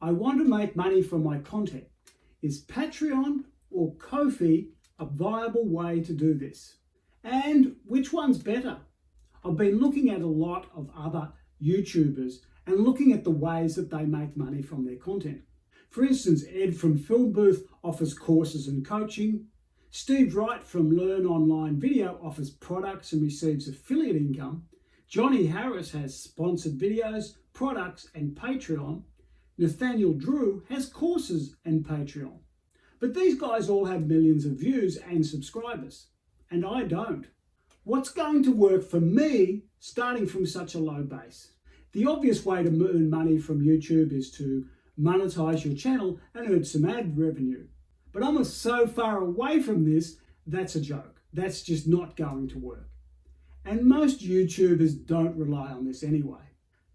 I want to make money from my content. Is Patreon or Kofi a viable way to do this? And which one's better? I've been looking at a lot of other YouTubers and looking at the ways that they make money from their content. For instance, Ed from Film Booth offers courses and coaching. Steve Wright from Learn Online Video offers products and receives affiliate income. Johnny Harris has sponsored videos, products and Patreon. Nathaniel Drew has courses and Patreon. But these guys all have millions of views and subscribers, and I don't. What's going to work for me starting from such a low base? The obvious way to earn money from YouTube is to monetize your channel and earn some ad revenue. But I'm so far away from this, that's a joke. That's just not going to work. And most YouTubers don't rely on this anyway.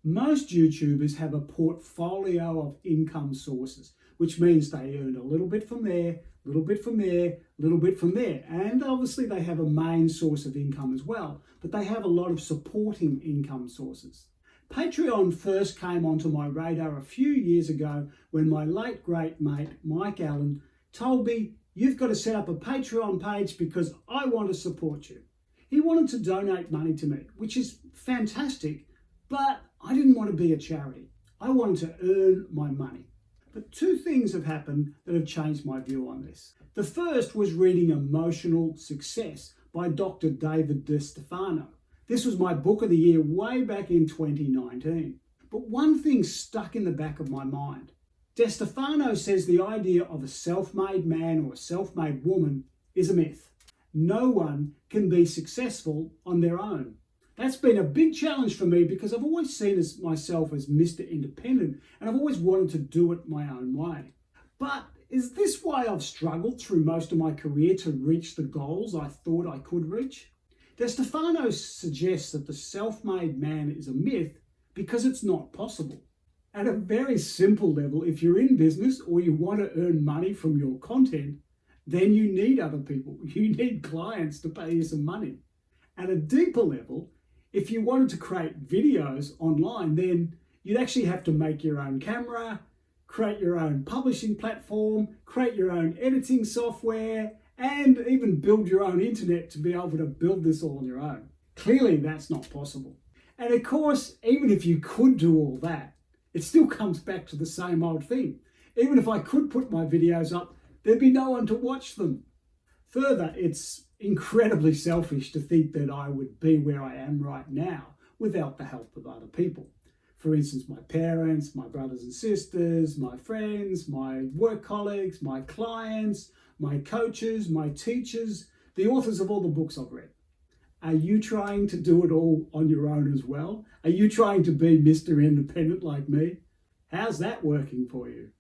Most YouTubers have a portfolio of income sources, which means they earn a little bit from there, a little bit from there, a little bit from there. And obviously they have a main source of income as well, but they have a lot of supporting income sources. Patreon first came onto my radar a few years ago when my late great mate, Mike Allen, told me, "You've got to set up a Patreon page because I want to support you." He wanted to donate money to me, which is fantastic, but I didn't want to be a charity. I wanted to earn my money. But two things have happened that have changed my view on this. The first was reading Emotional Success by Dr. David DeStefano. This was my book of the year way back in 2019. But one thing stuck in the back of my mind. DeStefano says the idea of a self-made man or a self-made woman is a myth. No one can be successful on their own. That's been a big challenge for me because I've always seen myself as Mr. Independent and I've always wanted to do it my own way. But is this why I've struggled through most of my career to reach the goals I thought I could reach? DeStefano suggests that the self-made man is a myth because it's not possible. At a very simple level, if you're in business or you want to earn money from your content, then you need other people. You need clients to pay you some money. At a deeper level, if you wanted to create videos online, then you'd actually have to make your own camera, create your own publishing platform, create your own editing software, and even build your own internet to be able to build this all on your own. Clearly, that's not possible. And of course, even if you could do all that, it still comes back to the same old thing. Even if I could put my videos up, there'd be no one to watch them. Further, it's incredibly selfish to think that I would be where I am right now without the help of other people. For instance, my parents, my brothers and sisters, my friends, my work colleagues, my clients, my coaches, my teachers, the authors of all the books I've read. Are you trying to do it all on your own as well? Are you trying to be Mr. Independent like me? How's that working for you?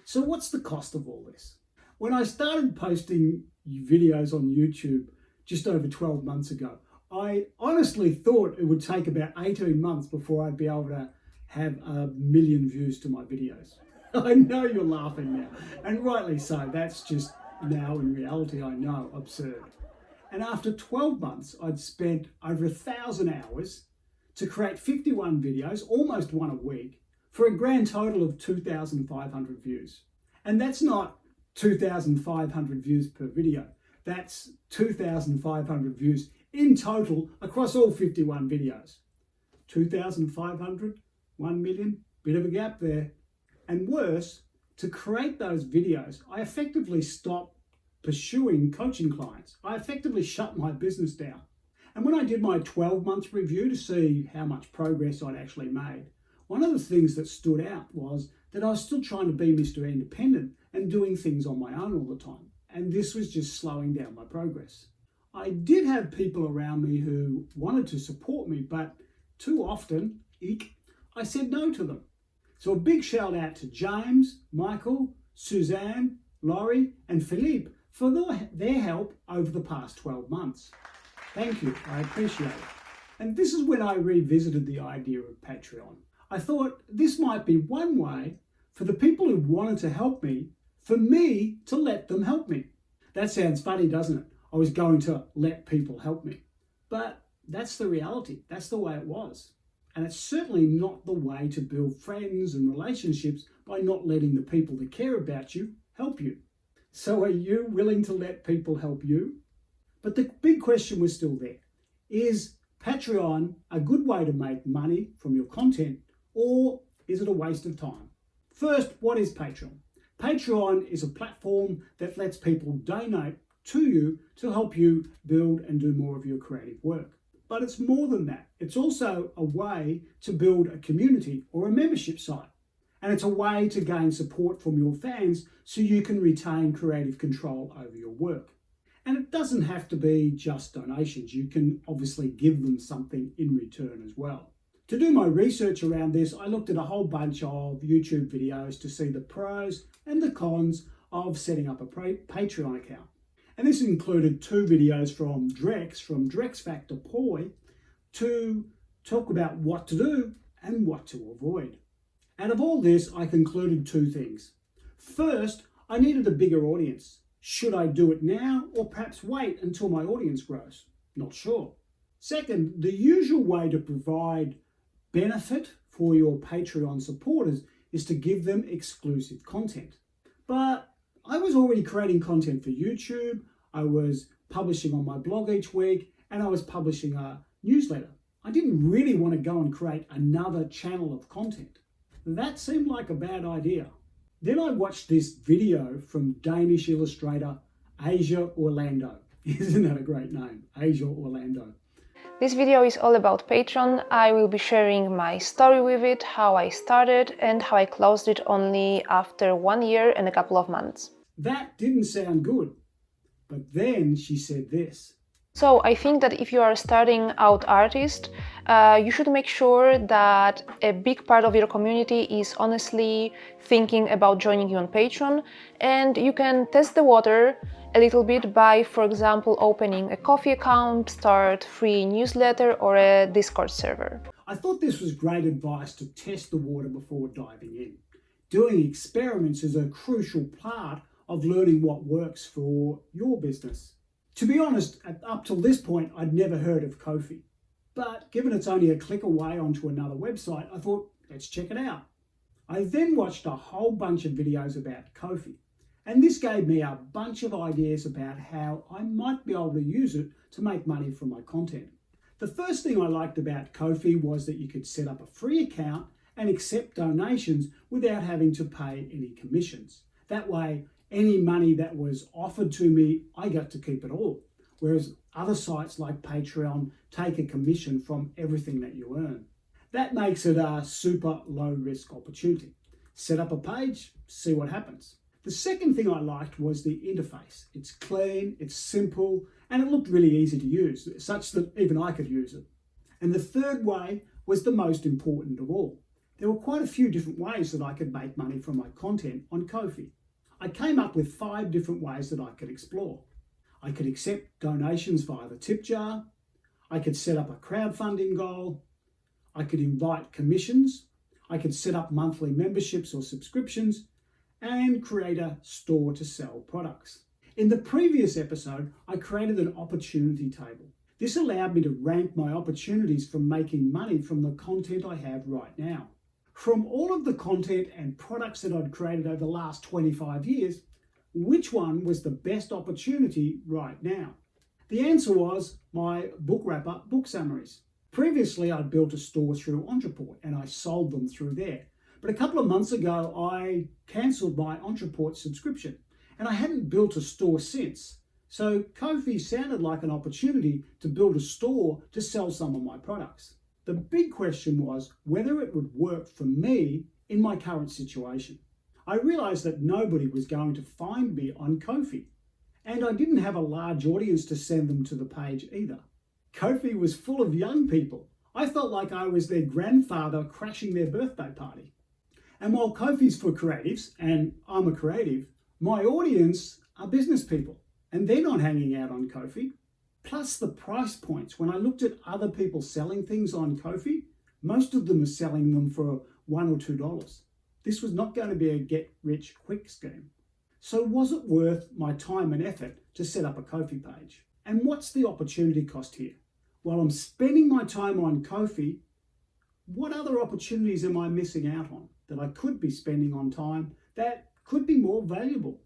So what's the cost of all this? When I started posting videos on YouTube just over 12 months ago, I honestly thought it would take about 18 months before I'd be able to have 1 million views to my videos. I know you're laughing now, and rightly so. That's just now in reality, I know, absurd. And after 12 months, I'd spent over 1,000 hours to create 51 videos, almost one a week, for a grand total of 2,500 views. And that's not 2,500 views per video. That's 2,500 views in total across all 51 videos. 2,500, 1 million, bit of a gap there. And worse, to create those videos, I effectively stopped pursuing coaching clients. I effectively shut my business down. And when I did my 12-month review to see how much progress I'd actually made, one of the things that stood out was that I was still trying to be Mr. Independent and doing things on my own all the time. And this was just slowing down my progress. I did have people around me who wanted to support me, but too often, I said no to them. So a big shout out to James, Michael, Suzanne, Laurie, and Philippe for their help over the past 12 months. Thank you, I appreciate it. And this is when I revisited the idea of Patreon. I thought this might be one way for the people who wanted to help me, for me to let them help me. That sounds funny, doesn't it? I was going to let people help me. But that's the reality. That's the way it was. And it's certainly not the way to build friends and relationships by not letting the people that care about you help you. So are you willing to let people help you? But the big question was still there. Is Patreon a good way to make money from your content, or is it a waste of time? First, what is Patreon? Patreon is a platform that lets people donate to you to help you build and do more of your creative work. But it's more than that. It's also a way to build a community or a membership site. And it's a way to gain support from your fans so you can retain creative control over your work. And it doesn't have to be just donations. You can obviously give them something in return as well. To do my research around this, I looked at a whole bunch of YouTube videos to see the pros and the cons of setting up a Patreon account. And this included 2 videos from Drex Factor Poi, to talk about what to do and what to avoid. Out of all this, I concluded 2 things. First, I needed a bigger audience. Should I do it now or perhaps wait until my audience grows? Not sure. Second, the usual way to provide benefit for your Patreon supporters is to give them exclusive content. But I was already creating content for YouTube, I was publishing on my blog each week, and I was publishing a newsletter. I didn't really want to go and create another channel of content. That seemed like a bad idea. Then I watched this video from Danish illustrator Asia Orlando. Isn't that a great name? Asia Orlando. This video is all about Patreon. I will be sharing my story with it, how I started and how I closed it only after 1 year and a couple of months. That didn't sound good. But then she said this. So I think that if you are a starting out artist, you should make sure that a big part of your community is honestly thinking about joining you on Patreon, and you can test the water a little bit by, for example, opening a Kofi account, start free newsletter or a Discord server. I thought this was great advice to test the water before diving in. Doing experiments is a crucial part of learning what works for your business. To be honest, up till this point, I'd never heard of Kofi. But given it's only a click away onto another website, I thought, let's check it out. I then watched a whole bunch of videos about Kofi. And this gave me a bunch of ideas about how I might be able to use it to make money from my content. The first thing I liked about Kofi was that you could set up a free account and accept donations without having to pay any commissions. That way, any money that was offered to me, I got to keep it all. Whereas other sites like Patreon take a commission from everything that you earn. That makes it a super low risk opportunity. Set up a page, see what happens. The second thing I liked was the interface. It's clean, it's simple, and it looked really easy to use, such that even I could use it. And the third way was the most important of all. There were quite a few different ways that I could make money from my content on Kofi. I came up with 5 different ways that I could explore. I could accept donations via the tip jar. I could set up a crowdfunding goal. I could invite commissions. I could set up monthly memberships or subscriptions and create a store to sell products. In the previous episode, I created an opportunity table. This allowed me to rank my opportunities for making money from the content I have right now. From all of the content and products that I'd created over the last 25 years, which one was the best opportunity right now? The answer was my book wrapper book summaries. Previously, I'd built a store through Entreport and I sold them through there. But a couple of months ago, I cancelled my Entreport subscription and I hadn't built a store since. So Kofi sounded like an opportunity to build a store to sell some of my products. The big question was whether it would work for me in my current situation. I realized that nobody was going to find me on Kofi, and I didn't have a large audience to send them to the page either. Kofi was full of young people. I felt like I was their grandfather crashing their birthday party. And while Kofi's for creatives, and I'm a creative, my audience are business people, and they're not hanging out on Kofi. Plus the price points. When I looked at other people selling things on Kofi, most of them are selling them for $1 or $2. This was not going to be a get-rich-quick scheme. So was it worth my time and effort to set up a Kofi page? And what's the opportunity cost here? Well, I'm spending my time on Kofi. What other opportunities am I missing out on that I could be spending on time that could be more valuable?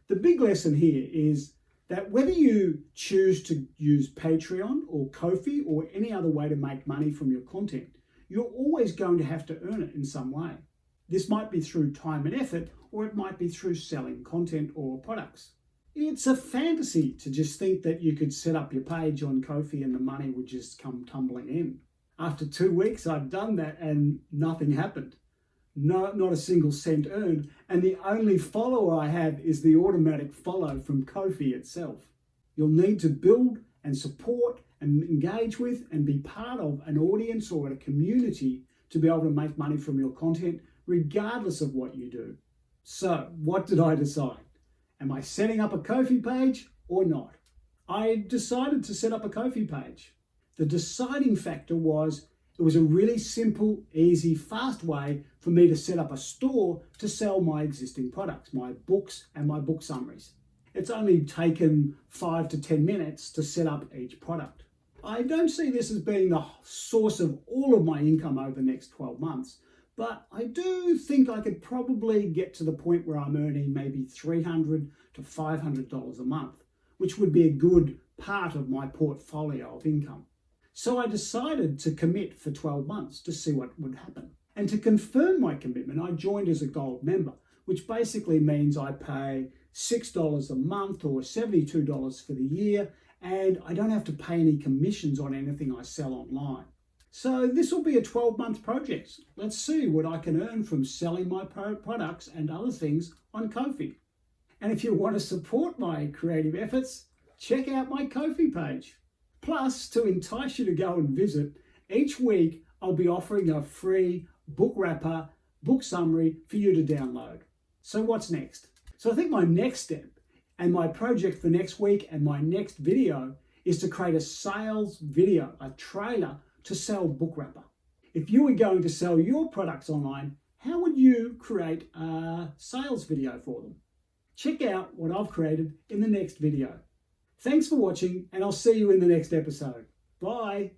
The big lesson here is that whether you choose to use Patreon or Kofi or any other way to make money from your content, you're always going to have to earn it in some way. This might be through time and effort, or it might be through selling content or products. It's a fantasy to just think that you could set up your page on Kofi and the money would just come tumbling in. After 2 weeks, I've done that and nothing happened. No, not a single cent earned, and the only follower I have is the automatic follow from Kofi itself. You'll need to build and support and engage with and be part of an audience or a community to be able to make money from your content, regardless of what you do. So, what did I decide? Am I setting up a Kofi page or not? I decided to set up a Kofi page. The deciding factor was it was a really simple, easy, fast way for me to set up a store to sell my existing products, my books and my book summaries. It's only taken 5 to 10 minutes to set up each product. I don't see this as being the source of all of my income over the next 12 months, but I do think I could probably get to the point where I'm earning maybe $300 to $500 a month, which would be a good part of my portfolio of income. So I decided to commit for 12 months to see what would happen. And to confirm my commitment, I joined as a gold member, which basically means I pay $6 a month or $72 for the year, and I don't have to pay any commissions on anything I sell online. So this will be a 12-month project. Let's see what I can earn from selling my products and other things on Kofi. And if you want to support my creative efforts, check out my Kofi page. Plus, to entice you to go and visit, each week I'll be offering a free book wrapper, book summary for you to download. So what's next? So I think my next step and my project for next week and my next video is to create a sales video, a trailer to sell book wrapper. If you were going to sell your products online, how would you create a sales video for them? Check out what I've created in the next video. Thanks for watching, and I'll see you in the next episode. Bye.